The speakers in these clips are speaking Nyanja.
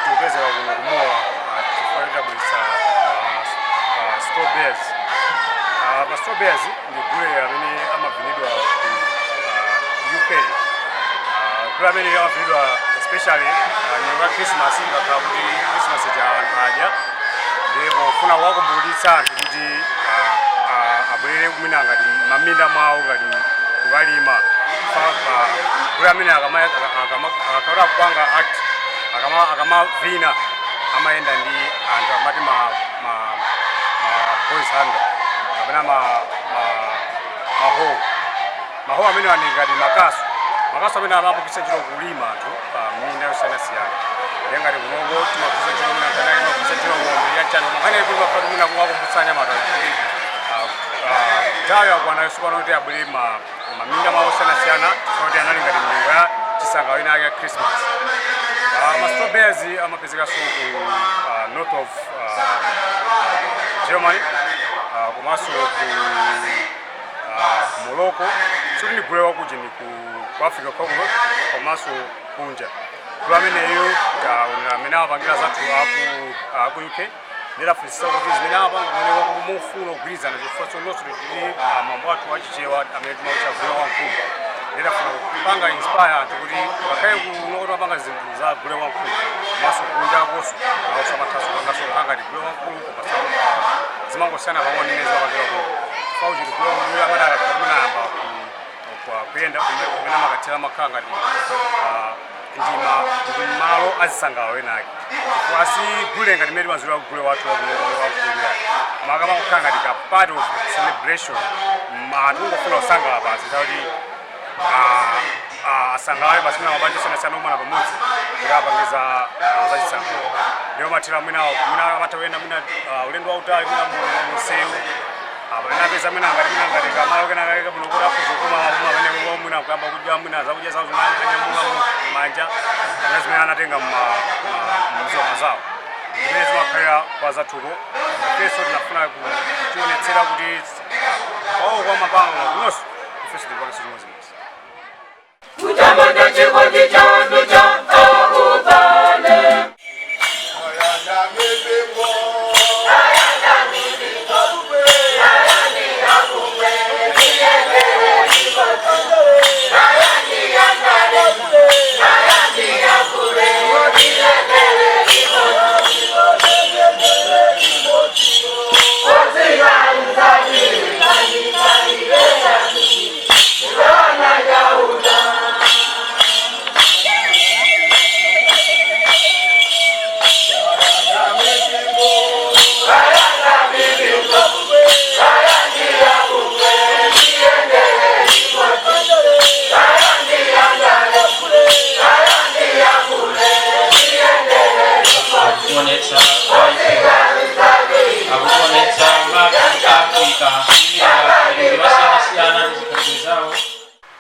tupeze kumuwa tufaida bulisa strawberries. Strawberries ni gule amene amavinidwa ku UK. Gule amene amavinidwa especially nyanga Christmas ngakabuti Christmas ja haja. Ndipo kuna wakumbulitsa anthu kuti abwere kumina ngati maminda mwawo ngati kukalima gule amene akakhala kupanga act akamavina amaenda ndi anthu amati boys hand kapena maho amene ngati makasu amene amapukisa ntchito kulima anthu minda yosiyanasiyana ngati kunongo timapukisa ntchito mina ntana imapukisa ntchito ng'ombe yachano makhane kuti mafatu mina kuwakumbusanya mata tayo akwana yosukwana kuti abwere maminda mwawo osiyanasiyana kuti anali ngati mnyengo ya chisanga wina ake Christmas. Strawberries amapezeka ku north of Germany, komanso ku Morocco, suri ni gule wakuja ni ku Africa Congo, komanso kunja. Gule ameneyo amene apangira zathu aku UK, nera fisa kuti zimene apanga mufuna kugwirizana chifukwa chonse kuti mambo athu achichewa amene timaucha gule wamkulu. Nera funa kupanga inspire anthu kuti ngakhale kuno apanga zinthu za gule wamkulu maso kunja koso awusa mathaso kangaso ngati gule wamkulu kupasa zimangosiyana pamwe neza pakira ko pauji gule wamkulu amene akunamba kuyenda kumene makathera makhala ngati ndi malo azisangalalo enake kwasi gule ngati mmene maziro gule wathu wamkulu makama kukhala ngati ka part of celebration anthu ngofuna kusangalala basi kuti asangalale basi na mabanja sana umana pamodzi ngapangeza zachisangalo ndio matira mwina amatawenda mwina ulendo wautali mwina musewu abana pesa mwina ngati kamalo kenaka bulokora kuzokuma mabene mwina kugamba kudya mwina zakudya zawo zimanyamula manja lazima anatenga mzozo zawo ndezi wakaya kwa zathuko peso tunafuna kutionetsera kuti kwa mapanga kunoso festival wasizimozi Utamanda chiko chichando cha akubale Ayanda mibimbo Ayanda mibimbo Ayandi akubwe Niyekere nikotondo Ayandi akare Ayandi akure Niyekere nikotondo Niyekere nikotondo Ozira uzadi Kani kani kani Urana yahuda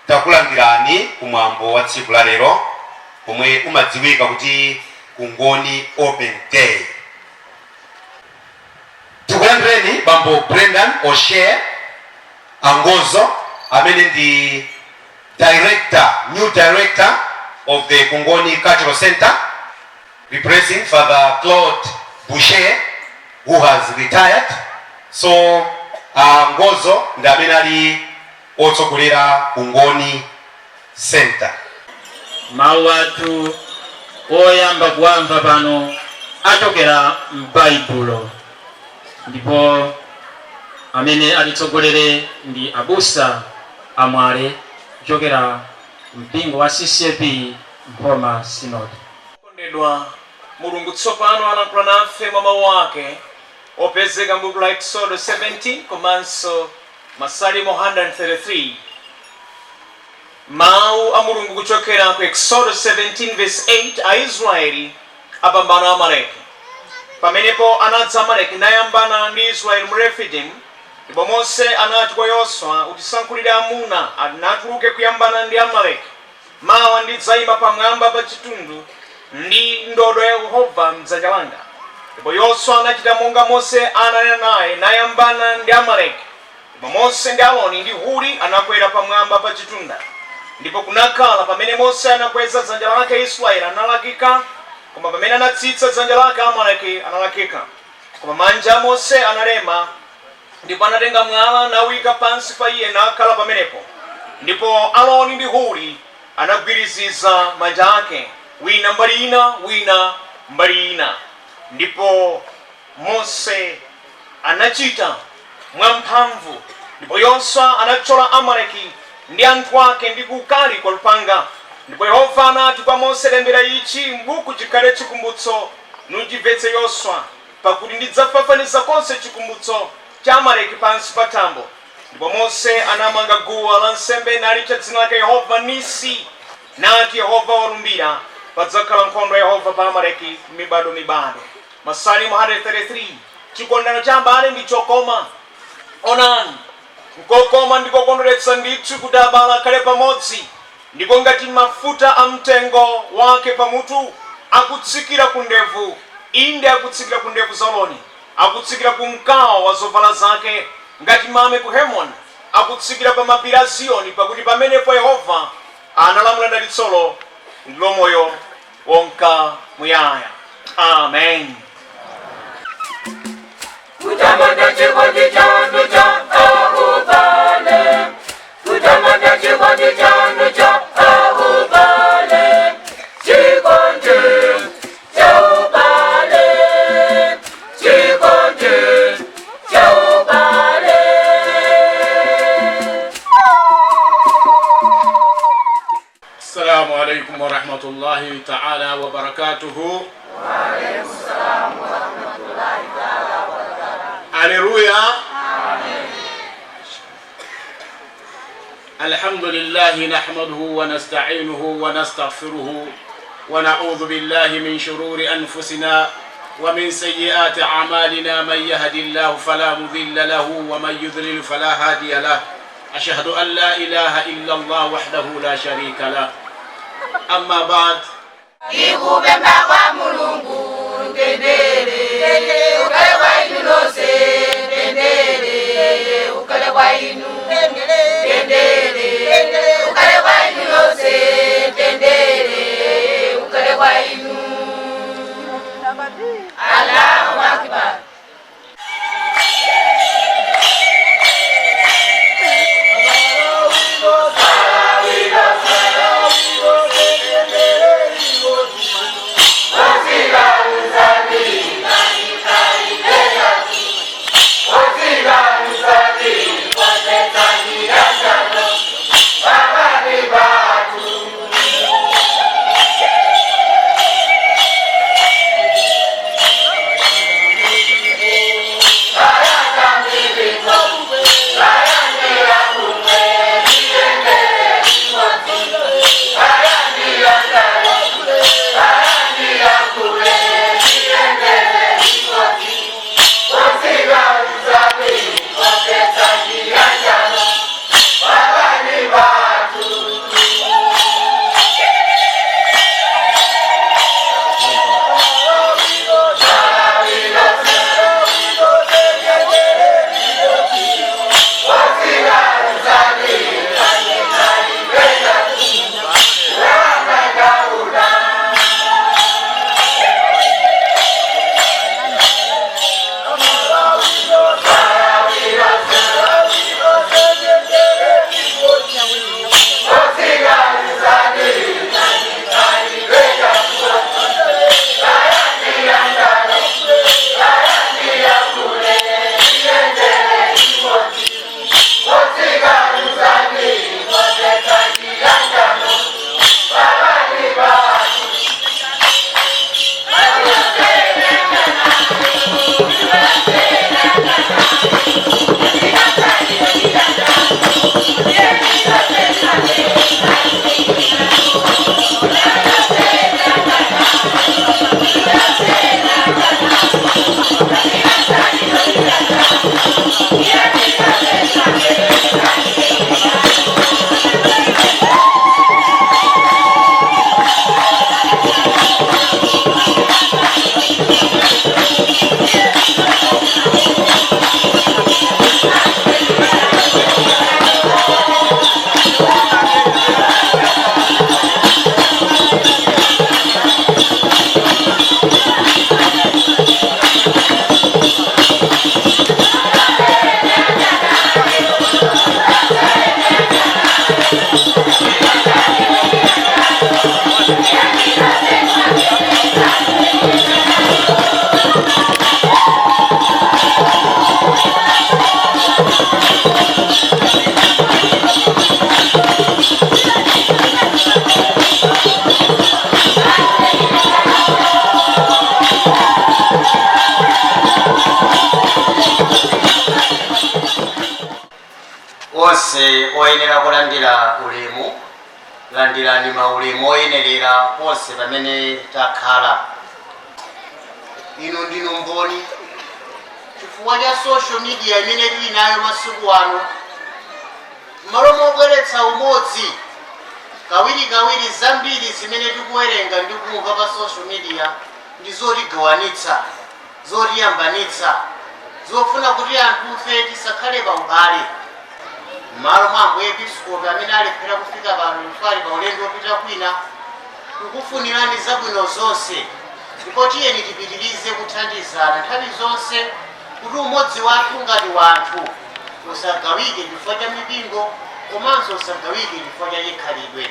takulangirani kumwambo wa tsiku la lero pomwe umadziwika kuti Kungoni Open Day. Tikulandireni Bambo Brendan O'Shea Angozo amene ndi new director of the Kungoni Cultural Center, replacing Father Claude Bushi who has retired. So Angozo ndi amene ali otsokolera Kungoni Center. Mawatu oyamba kuwamva pano achokera m'Baibulo ndipo amene alitsogolere ndi abusa amwale kuchokera mpingo wa CCP Mpoma Synod. Kondedwa Mulungu tsopano alankhula nafe mwa mawu ake opezeka m'buku la Exodo 17 komanso Masalimo 133. Mau a Mulungu kuchokera ku Exodo 17 verse 8 Aisraeli apambana Amaleki. Pamenepo anadza Amaleki nayambana ndi Israeli mu Refidim. Ndipo Mose anati kwa Yoswa utisankhulire amuna anatuluke kuyambana ndi Amaleki. Mawa ndidzayima pamwamba pa chitundu ndi ndodo ya Yehova m'dzanja langa. Ndipo Yoswa anachita monga Mose ananena naye nayambana ndi Amaleki. Ndipo Mose ndi Aloni ndi Huri anakwera pamwamba pa chitunda. Ndipo kunakhala pamene Mose anakweza dzanja lake Israeli analakika koma pamene anatsitsa dzanja lake Amaleki analakika. Koma manja a Mose analema, ndipo anatenga mwala nawika pansi pa iye nakhala pamenepo. Ndipo Aaroni ndi Huri anagwiriziza manja ake, wina mbali ina wina mbali ina. Ndipo Mose anachita mwamphamvu, ndipo Yoswa anathyola Amaleki ndi anthu ake ndi kukali kwa lupanga. Ndipo Yehova anati kwa Mose, lembera ichi m'buku chikhale chikumbutso nuchimvetse Yoswa, pakuti ndidzafafaniza konse chikumbutso cha Amaleki pansi pa thambo. Ndipo Mose anamanga guwa lansembe nalitcha dzina lake Yehova Nisi, nati Yehova walumbira padzakhala nkhondo ya Yehova pa Amaleki mibado mibado. Masalimo 133. Chikondano cha abale ndi chokoma. Onani, kukokoma ndikokondweretsa ndithu kuti abale akhale pamodzi, ndiko ngati mafuta a mtengo wake pamutu akutsikira ku ndevu, inde akutsikira ku ndevu za Aaroni, akutsikira ku mkawa wa zovala zake, ngati mame ku Hemoni akutsikira pa mapiri a Ziyoni, pakuti pamenepo Yehova analamula dalitsolo ndilo moyo wonka muyaya. Amen. Kutamanda chikondi chanu cha ubale, kutamanda chikondi chanu cha ubale, chikondi cha ubale, chikondi cha ubale. Assalamu alaikum wa rahmatullahi ta'ala wa barakatuhu. Wa alaikum salam wa rahmatullahi ta'ala wa barakatuhu. Haleluya. Amen. Alhamdulillahi nahmaduhu wa nasta'inuhu wa nastaghfiruhu wa na'udhu billahi min shururi anfusina wa min sayyiati a'malina, man yahdihillahu fala mudilla lahu wa man yudlil fala hadiya lahu. Ashhadu an la ilaha illa Allah wahdahu la sharika lahu. Amma ba'd. Ikubemba kwa Mulungu tendere, ukale kwa inu nonse tendere, ukale kwa inu tendere, ukale kwa inu nonse tendere, ukale kwa inu. Allahu Akbar. onse oyenera kulandira ulemu landirani maulemu oyenerera ponse pamene takhala. Ino ndino mboni chifukwa cha social media imene tili nayo masiku ano, malo mobweretsa umodzi kawirikawiri zambiri zimene tikuwerenga ndi kumva pa social media ndi zotigawanitsa, zotiyambanitsa, zofuna kuti anthufe tisakhale pa ubale. Malo mwa Ambuye Episkopi amene alephera kufika pano mfali pa ulendo wopita kwina, kukufunirani zabwino zonse, ndipo tiyeni tipitirize kuthandizana nthawi zonse kuti umodzi wathu ngati wanthu usagawike chifukwa cha mipingo, komanso usagawike chifukwa cha chikhalidwe.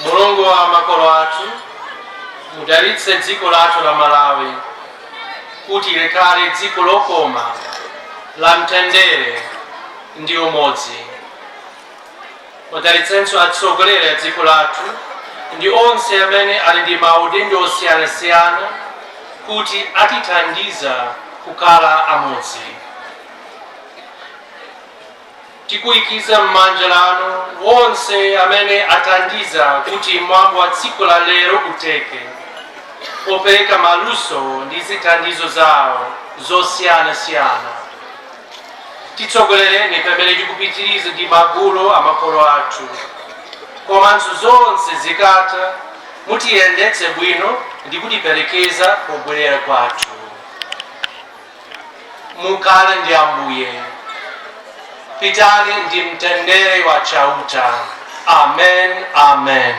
Mulungu wa makolo athu mudalitse dziko lathu la Malawi kuti likhale dziko lokoma la mtendere ndi umodzi. Mudalitsenso atsogoleri a dziko lathu ndi onse amene ali ndi maudindo osiyanasiyana kuti atithandiza kukhala amodzi. Tikuikiza m'manja lanu wonse amene athandiza kuti mwambo wa tsiku la lero uteke, popereka maluso ndi zithandizo zawo zosiyanasiyana. Titsogolereni pamene tikupitiriza ndi magulo a makolo athu, komanso zonse zikatha mutiyendetse bwino ndi kutiperekeza pobwerera kwathu. Mukhale ndi Ambuye. Pitani ndi mtendere wa chauta. Amen, amen.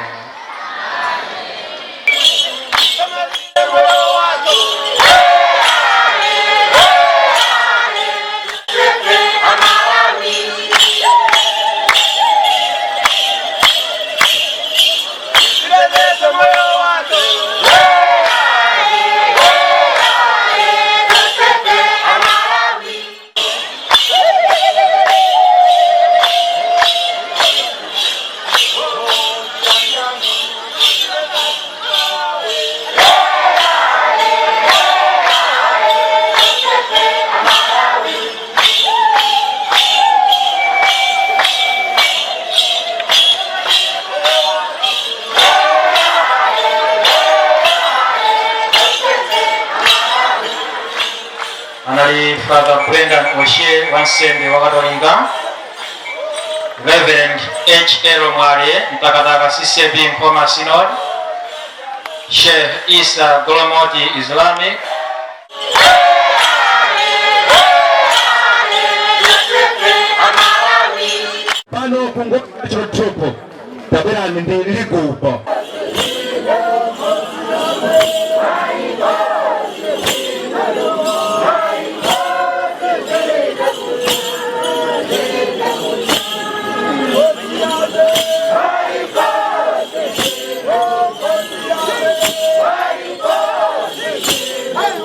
Anali Father Brendan Oshe wansembe wakatolinga, Reverend H.L. Mwale mtakataka CCB Nkoma Synod, Sheikh Isa Golomoti Islamic, pano Kungoni chochopo tabera ndi likupo Hey!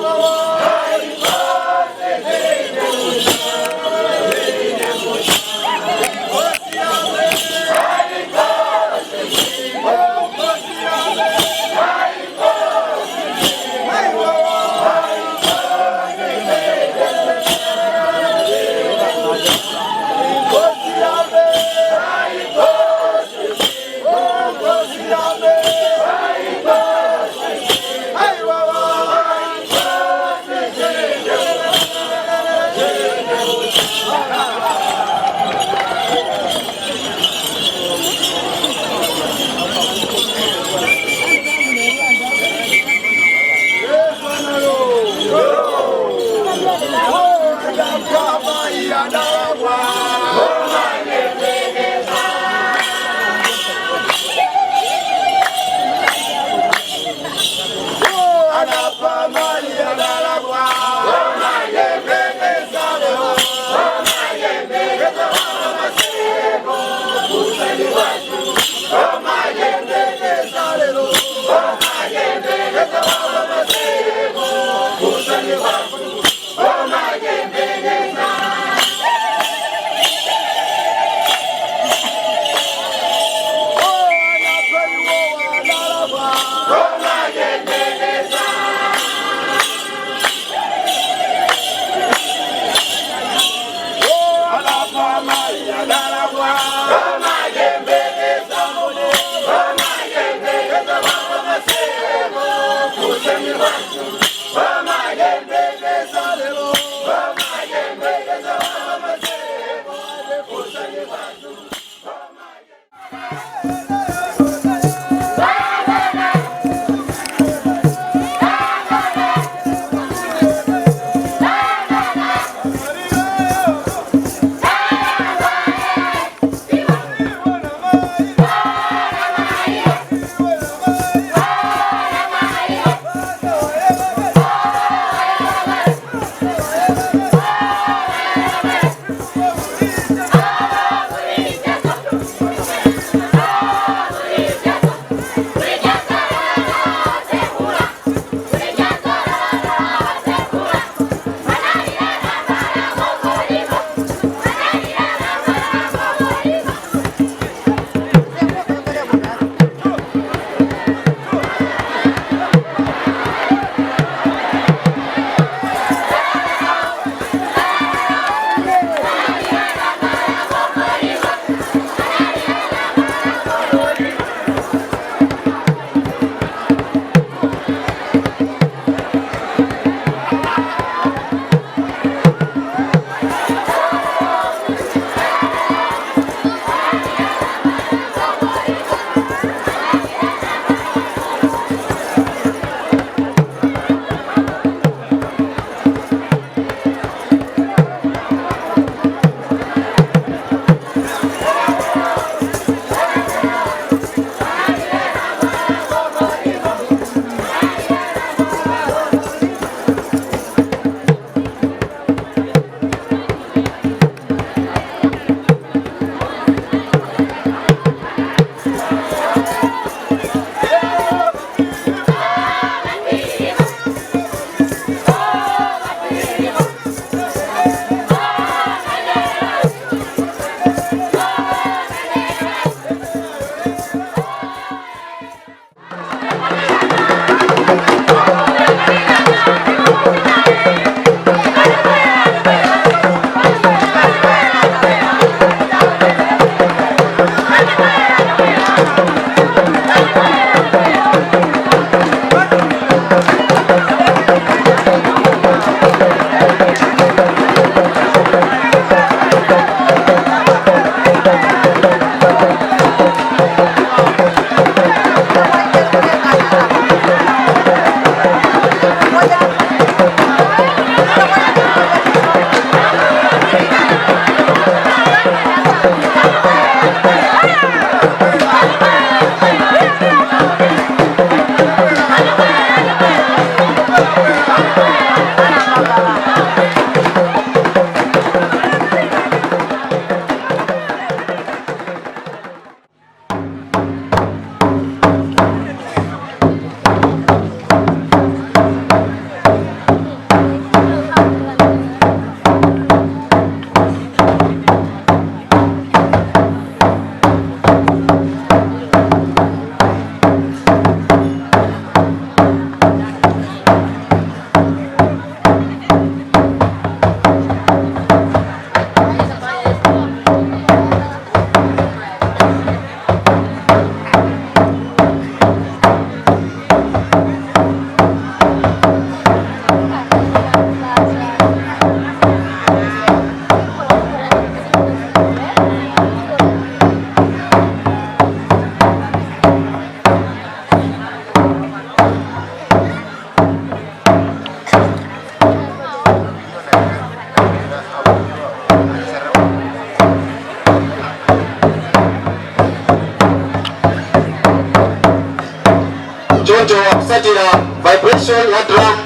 kusatira vibration ya drum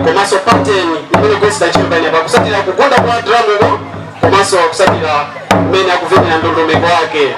komanso pattern imene kwesita chimbani apa kusatira kugonda kwa drum uko komanso kusatira mmene akuvinira ndondomeko wake.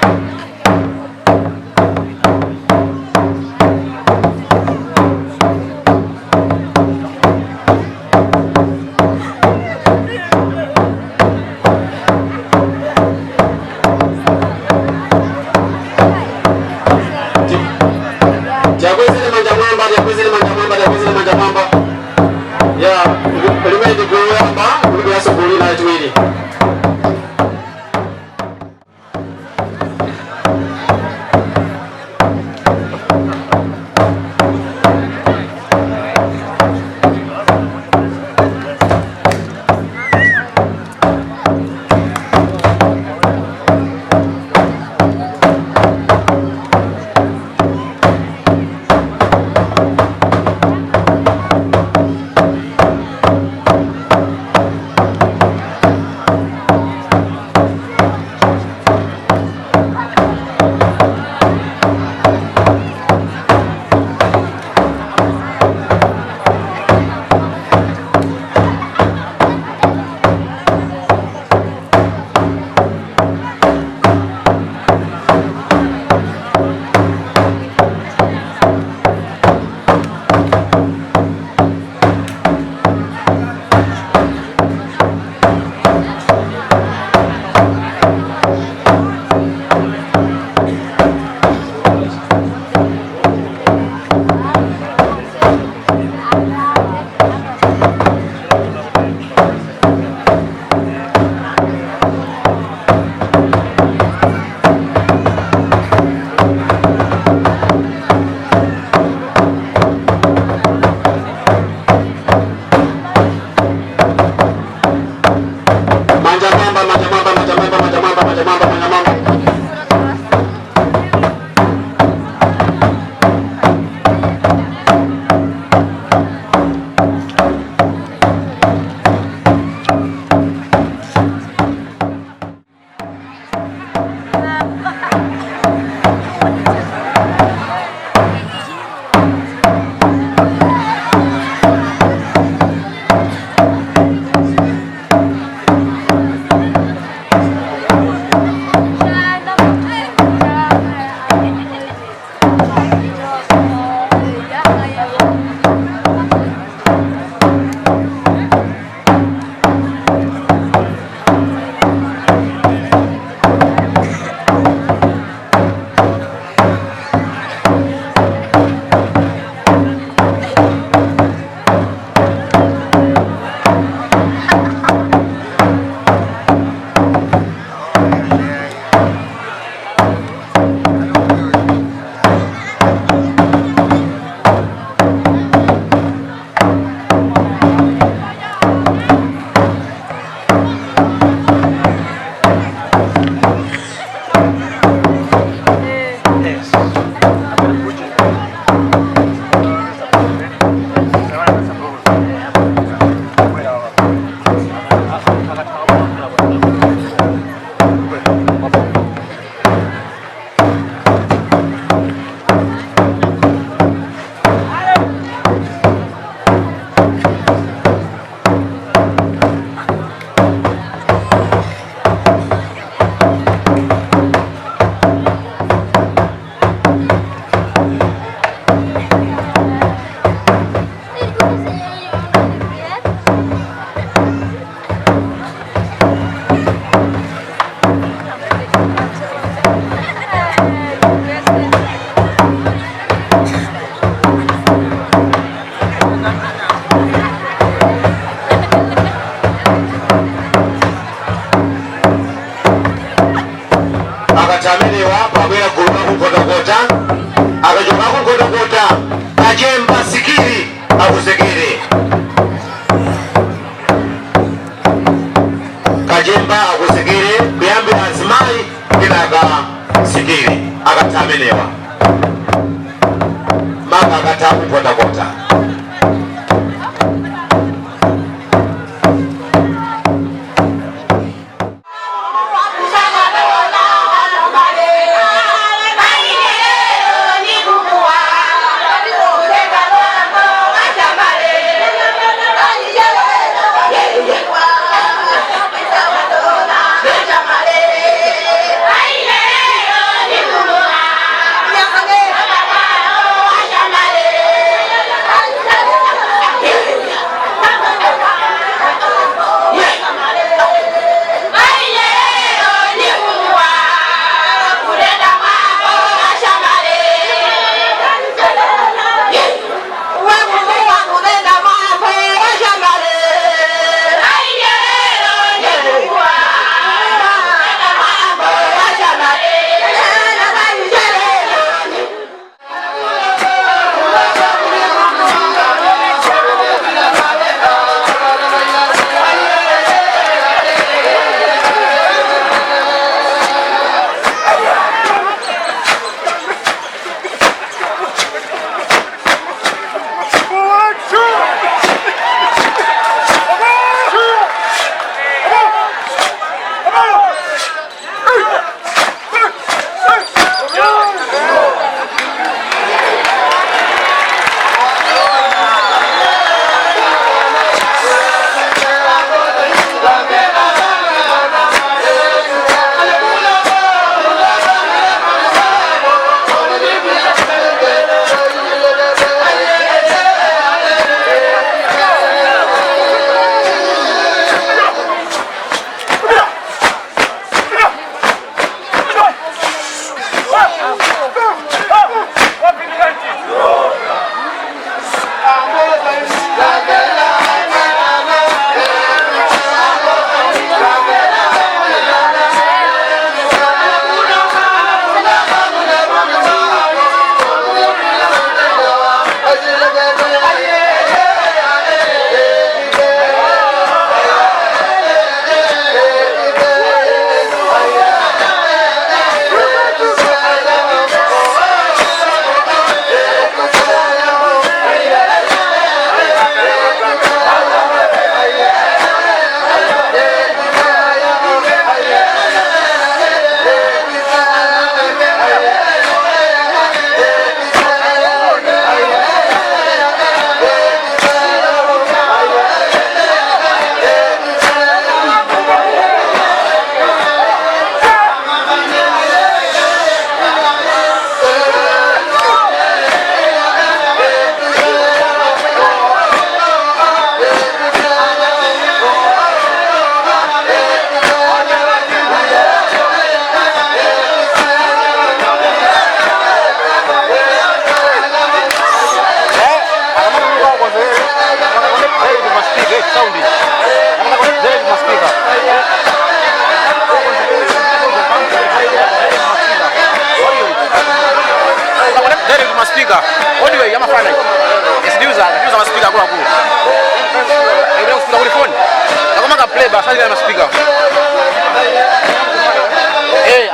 basazira masipika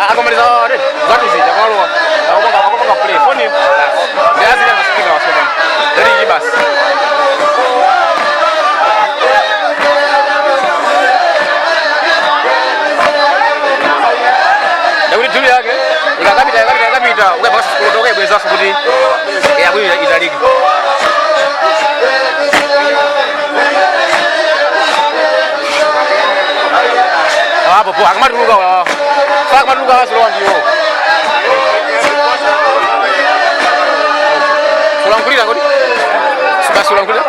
akamaliza zatu zija kwalowa akomanga play phone ndazira masipika wasoba ndali basi Daudi tuli yake ikakapita ukapaka kutoka ibweza fukuti ya bwi italigi hapo po akamatuluka wasilo ndio sulankulira kodi sulankulira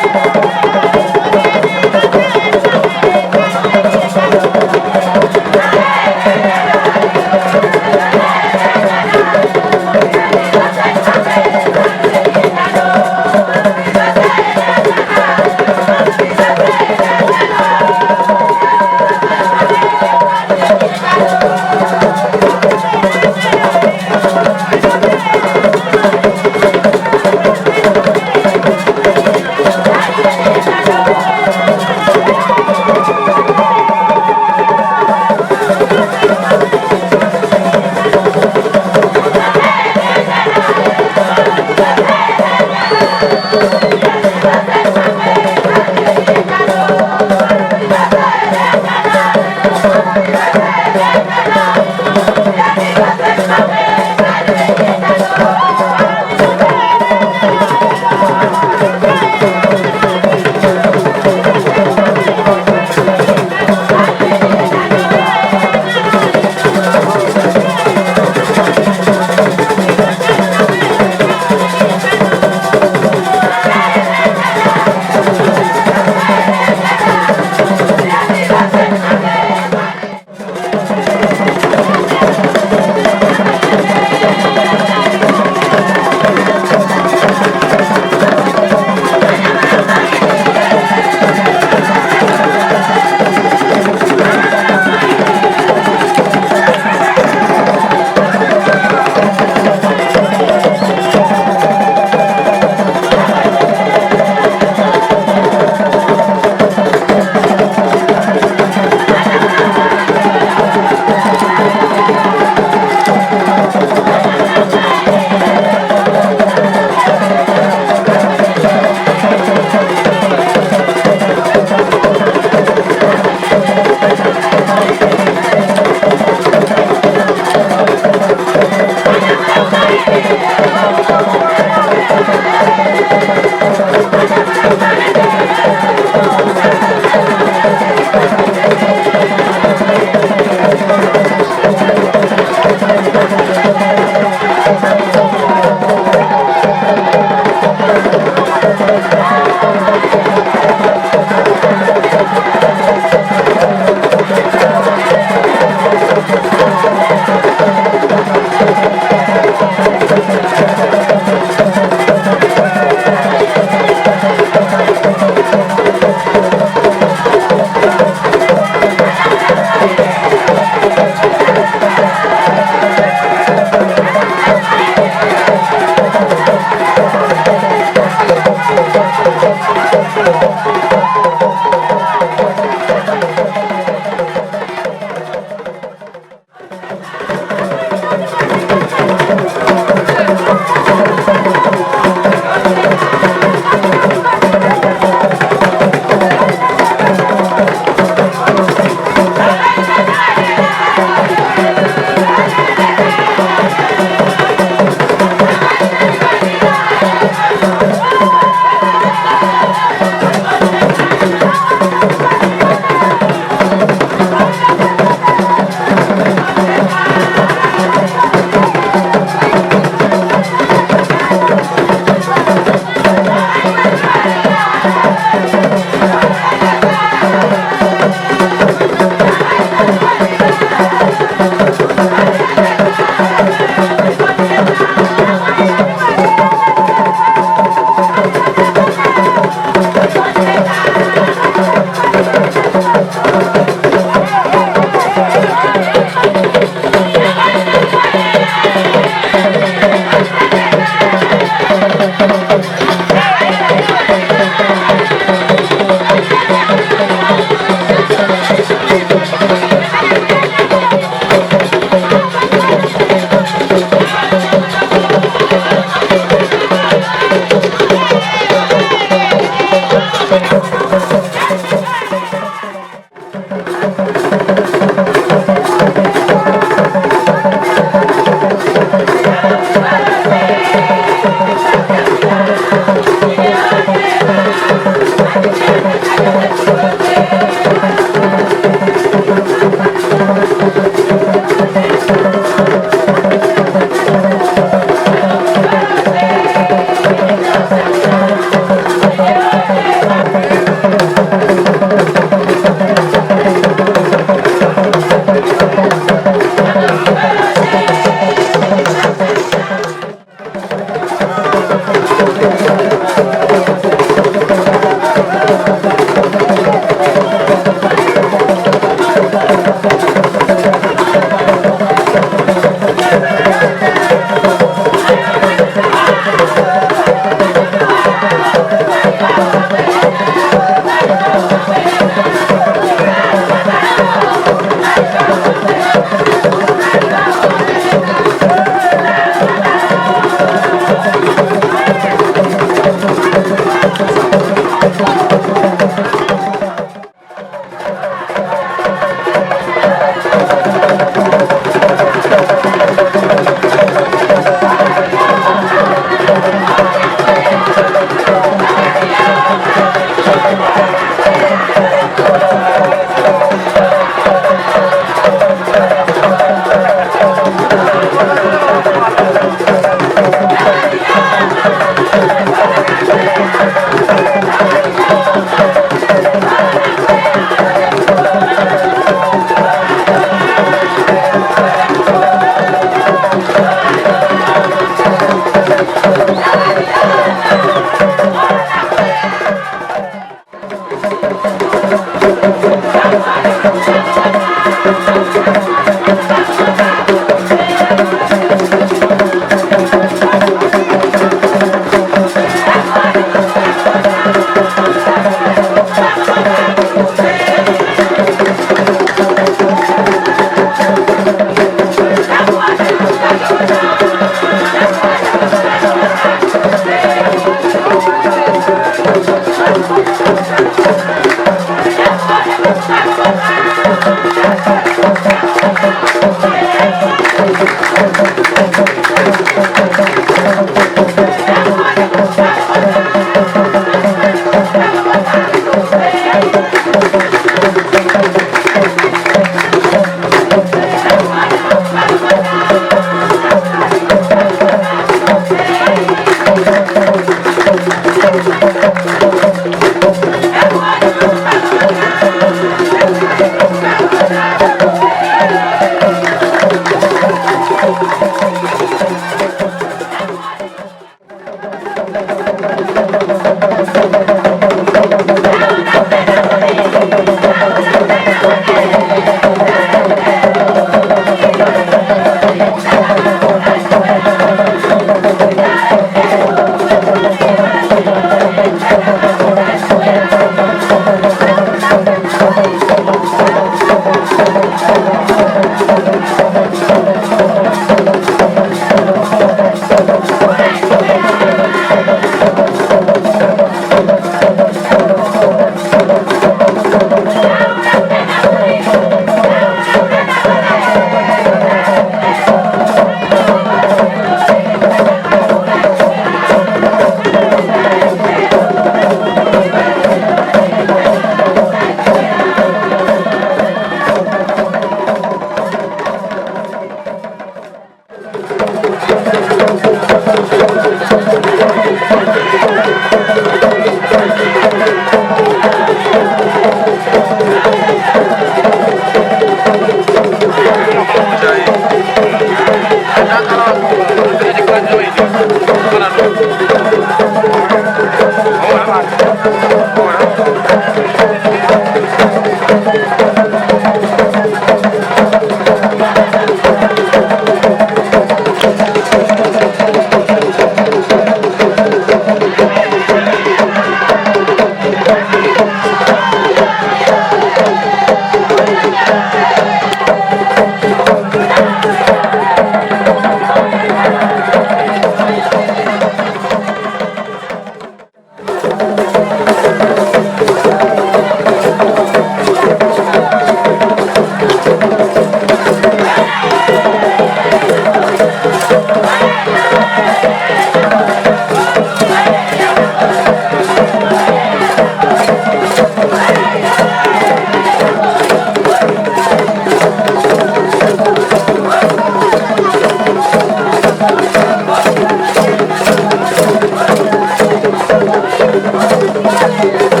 Thank you.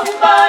Ubale